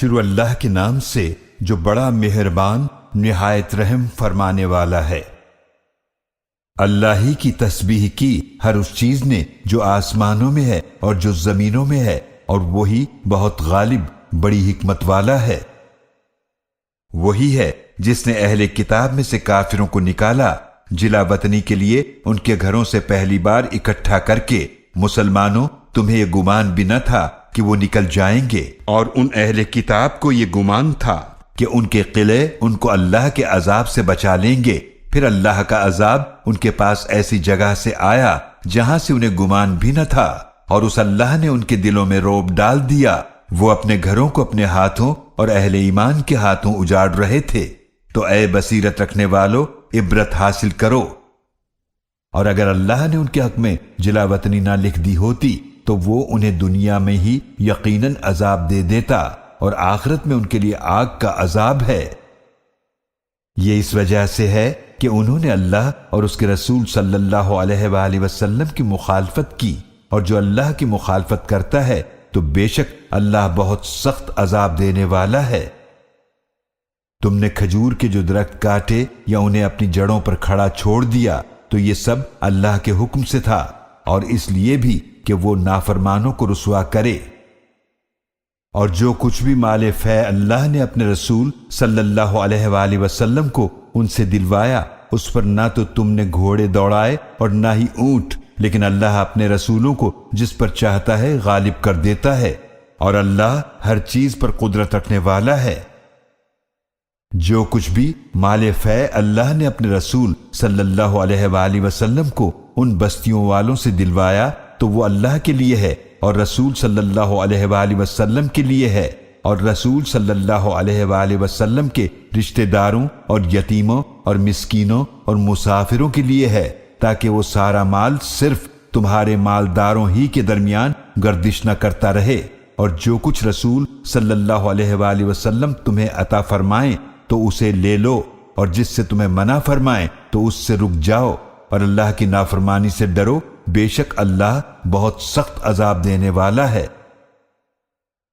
شروع اللہ کے نام سے جو بڑا مہربان نہایت رحم فرمانے والا ہے۔ اللہ ہی کی تسبیح کی ہر اس چیز نے جو آسمانوں میں ہے اور جو زمینوں میں ہے، اور وہی بہت غالب بڑی حکمت والا ہے۔ وہی ہے جس نے اہل کتاب میں سے کافروں کو نکالا جلا وطنی کے لیے ان کے گھروں سے پہلی بار اکٹھا کر کے۔ مسلمانوں، تمہیں یہ گمان بھی نہ تھا کہ وہ نکل جائیں گے، اور ان اہل کتاب کو یہ گمان تھا کہ ان کے قلعے ان کو اللہ کے عذاب سے بچا لیں گے۔ پھر اللہ کا عذاب ان کے پاس ایسی جگہ سے آیا جہاں سے انہیں گمان بھی نہ تھا، اور اس اللہ نے ان کے دلوں میں رعب ڈال دیا۔ وہ اپنے گھروں کو اپنے ہاتھوں اور اہل ایمان کے ہاتھوں اجاڑ رہے تھے۔ تو اے بصیرت رکھنے والو، عبرت حاصل کرو۔ اور اگر اللہ نے ان کے حق میں جلا وطنی نہ لکھ دی ہوتی تو وہ انہیں دنیا میں ہی یقیناً عذاب دے دیتا، اور آخرت میں ان کے لیے آگ کا عذاب ہے۔ یہ اس وجہ سے ہے کہ انہوں نے اللہ اور اس کے رسول صلی اللہ علیہ وآلہ وسلم کی مخالفت کی، اور جو اللہ کی مخالفت کرتا ہے تو بے شک اللہ بہت سخت عذاب دینے والا ہے۔ تم نے کھجور کے جو درخت کاٹے یا انہیں اپنی جڑوں پر کھڑا چھوڑ دیا تو یہ سب اللہ کے حکم سے تھا، اور اس لیے بھی کہ وہ نافرمانوں کو رسوا کرے۔ اور جو کچھ بھی مال فے اللہ نے اپنے رسول صلی اللہ علیہ وآلہ وسلم کو ان سے دلوایا، اس پر نہ تو تم نے گھوڑے دوڑائے اور نہ ہی اونٹ، لیکن اللہ اپنے رسولوں کو جس پر چاہتا ہے غالب کر دیتا ہے، اور اللہ ہر چیز پر قدرت رکھنے والا ہے۔ جو کچھ بھی مال فے اللہ نے اپنے رسول صلی اللہ علیہ وآلہ وسلم کو ان بستیوں والوں سے دلوایا تو وہ اللہ کے لیے ہے، اور رسول صلی اللہ علیہ وآلہ وسلم کے لیے ہے، اور رسول صلی اللہ علیہ وآلہ وسلم کے رشتہ داروں اور یتیموں اور مسکینوں اور مسافروں کے لیے ہے، تاکہ وہ سارا مال صرف تمہارے مالداروں ہی کے درمیان گردش نہ کرتا رہے۔ اور جو کچھ رسول صلی اللہ علیہ وآلہ وسلم تمہیں عطا فرمائیں تو اسے لے لو، اور جس سے تمہیں منع فرمائیں تو اس سے رک جاؤ، اور اللہ کی نافرمانی سے ڈرو، بے شک اللہ بہت سخت عذاب دینے والا ہے۔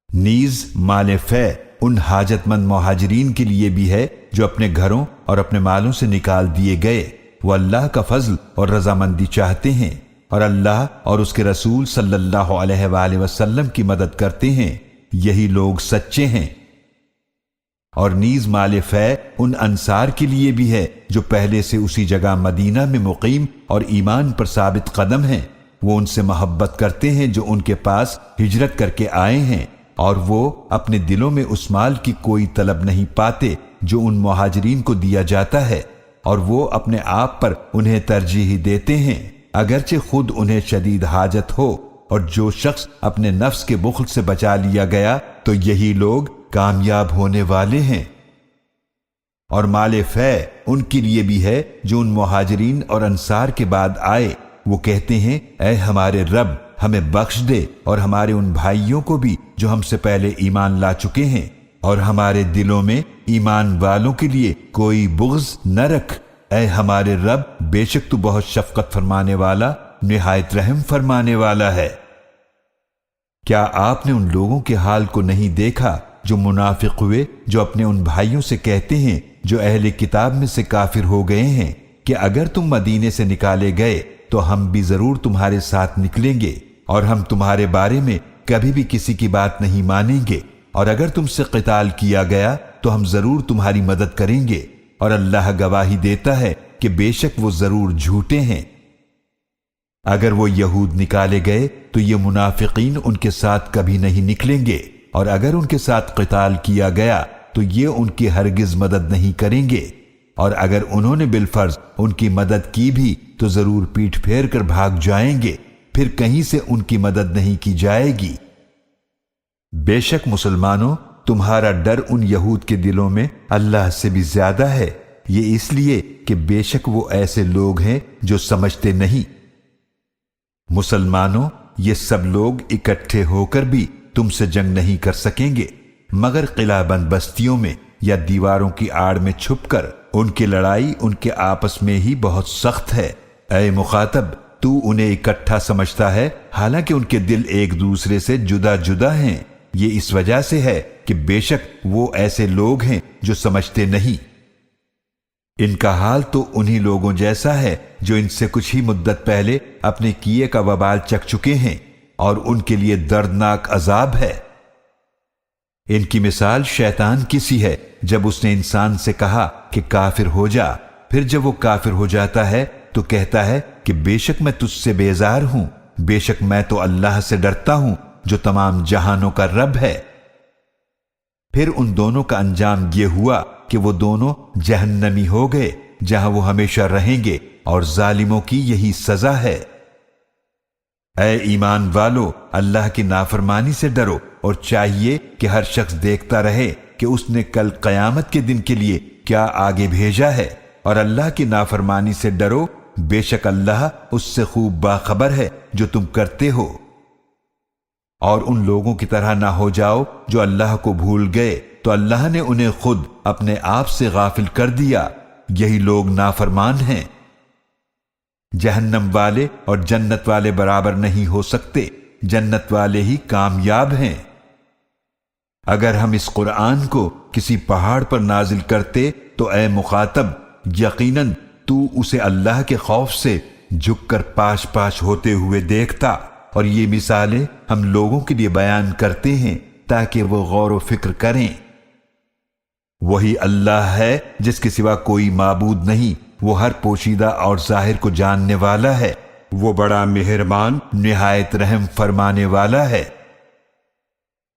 نیز مال فے ان حاجت مند مہاجرین کے لیے بھی ہے جو اپنے گھروں اور اپنے مالوں سے نکال دیے گئے۔ وہ اللہ کا فضل اور رضامندی چاہتے ہیں، اور اللہ اور اس کے رسول صلی اللہ علیہ وآلہ وسلم کی مدد کرتے ہیں، یہی لوگ سچے ہیں۔ اور نیز مال فے ان انصار کے لیے بھی ہے جو پہلے سے اسی جگہ مدینہ میں مقیم اور ایمان پر ثابت قدم ہیں۔ وہ ان سے محبت کرتے ہیں جو ان کے پاس ہجرت کر کے آئے ہیں، اور وہ اپنے دلوں میں اس مال کی کوئی طلب نہیں پاتے جو ان مہاجرین کو دیا جاتا ہے، اور وہ اپنے آپ پر انہیں ترجیح دیتے ہیں اگرچہ خود انہیں شدید حاجت ہو۔ اور جو شخص اپنے نفس کے بخل سے بچا لیا گیا تو یہی لوگ کامیاب ہونے والے ہیں۔ اور مال فے ان کے لیے بھی ہے جو ان مہاجرین اور انصار کے بعد آئے، وہ کہتے ہیں اے ہمارے رب، ہمیں بخش دے، اور ہمارے ان بھائیوں کو بھی جو ہم سے پہلے ایمان لا چکے ہیں، اور ہمارے دلوں میں ایمان والوں کے لیے کوئی بغض نہ رکھ۔ اے ہمارے رب، بے شک تو بہت شفقت فرمانے والا نہایت رحم فرمانے والا ہے۔ کیا آپ نے ان لوگوں کے حال کو نہیں دیکھا جو منافق ہوئے، جو اپنے ان بھائیوں سے کہتے ہیں جو اہل کتاب میں سے کافر ہو گئے ہیں کہ اگر تم مدینے سے نکالے گئے تو ہم بھی ضرور تمہارے ساتھ نکلیں گے، اور ہم تمہارے بارے میں کبھی بھی کسی کی بات نہیں مانیں گے، اور اگر تم سے قتال کیا گیا تو ہم ضرور تمہاری مدد کریں گے، اور اللہ گواہی دیتا ہے کہ بے شک وہ ضرور جھوٹے ہیں۔ اگر وہ یہود نکالے گئے تو یہ منافقین ان کے ساتھ کبھی نہیں نکلیں گے، اور اگر ان کے ساتھ قتال کیا گیا تو یہ ان کی ہرگز مدد نہیں کریں گے، اور اگر انہوں نے بالفرض ان کی مدد کی بھی تو ضرور پیٹھ پھیر کر بھاگ جائیں گے، پھر کہیں سے ان کی مدد نہیں کی جائے گی۔ بے شک مسلمانوں، تمہارا ڈر ان یہود کے دلوں میں اللہ سے بھی زیادہ ہے، یہ اس لیے کہ بے شک وہ ایسے لوگ ہیں جو سمجھتے نہیں۔ مسلمانوں، یہ سب لوگ اکٹھے ہو کر بھی تم سے جنگ نہیں کر سکیں گے، مگر قلعہ بند بستیوں میں یا دیواروں کی آڑ میں چھپ کر۔ ان کی لڑائی ان کے آپس میں ہی بہت سخت ہے۔ اے مخاطب، تو انہیں اکٹھا سمجھتا ہے حالانکہ ان کے دل ایک دوسرے سے جدا جدا ہیں۔ یہ اس وجہ سے ہے کہ بے شک وہ ایسے لوگ ہیں جو سمجھتے نہیں۔ ان کا حال تو انہی لوگوں جیسا ہے جو ان سے کچھ ہی مدت پہلے اپنے کیے کا وبال چکھ چکے ہیں، اور ان کے لیے دردناک عذاب ہے۔ ان کی مثال شیطان کی سی ہے جب اس نے انسان سے کہا کہ کافر ہو جا، پھر جب وہ کافر ہو جاتا ہے تو کہتا ہے کہ بے شک میں تجھ سے بیزار ہوں، بے شک میں تو اللہ سے ڈرتا ہوں جو تمام جہانوں کا رب ہے۔ پھر ان دونوں کا انجام یہ ہوا کہ وہ دونوں جہنمی ہو گئے جہاں وہ ہمیشہ رہیں گے، اور ظالموں کی یہی سزا ہے۔ اے ایمان والو، اللہ کی نافرمانی سے ڈرو، اور چاہیے کہ ہر شخص دیکھتا رہے کہ اس نے کل قیامت کے دن کے لیے کیا آگے بھیجا ہے، اور اللہ کی نافرمانی سے ڈرو، بے شک اللہ اس سے خوب باخبر ہے جو تم کرتے ہو۔ اور ان لوگوں کی طرح نہ ہو جاؤ جو اللہ کو بھول گئے تو اللہ نے انہیں خود اپنے آپ سے غافل کر دیا، یہی لوگ نافرمان ہیں۔ جہنم والے اور جنت والے برابر نہیں ہو سکتے، جنت والے ہی کامیاب ہیں۔ اگر ہم اس قرآن کو کسی پہاڑ پر نازل کرتے تو اے مخاطب، یقیناً تو اسے اللہ کے خوف سے جھک کر پاش پاش ہوتے ہوئے دیکھتا، اور یہ مثالیں ہم لوگوں کے لیے بیان کرتے ہیں تاکہ وہ غور و فکر کریں۔ وہی اللہ ہے جس کے سوا کوئی معبود نہیں، وہ ہر پوشیدہ اور ظاہر کو جاننے والا ہے، وہ بڑا مہربان نہایت رحم فرمانے والا ہے۔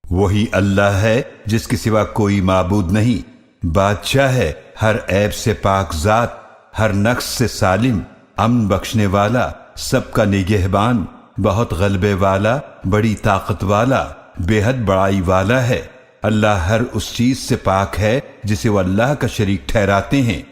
وہی اللہ ہے جس کے سوا کوئی معبود نہیں، بادشاہ ہے ہر عیب سے پاک ذات، ہر نقص سے سالم، امن بخشنے والا، سب کا نگہبان، بہت غلبے والا، بڑی طاقت والا، بے حد بڑائی والا ہے۔ اللہ ہر اس چیز سے پاک ہے جسے وہ اللہ کا شریک ٹھہراتے ہیں۔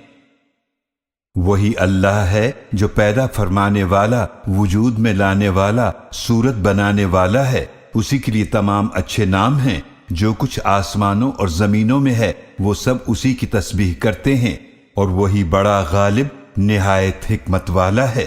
وہی اللہ ہے جو پیدا فرمانے والا، وجود میں لانے والا، صورت بنانے والا ہے، اسی کے لیے تمام اچھے نام ہیں۔ جو کچھ آسمانوں اور زمینوں میں ہے وہ سب اسی کی تسبیح کرتے ہیں، اور وہی بڑا غالب نہایت حکمت والا ہے۔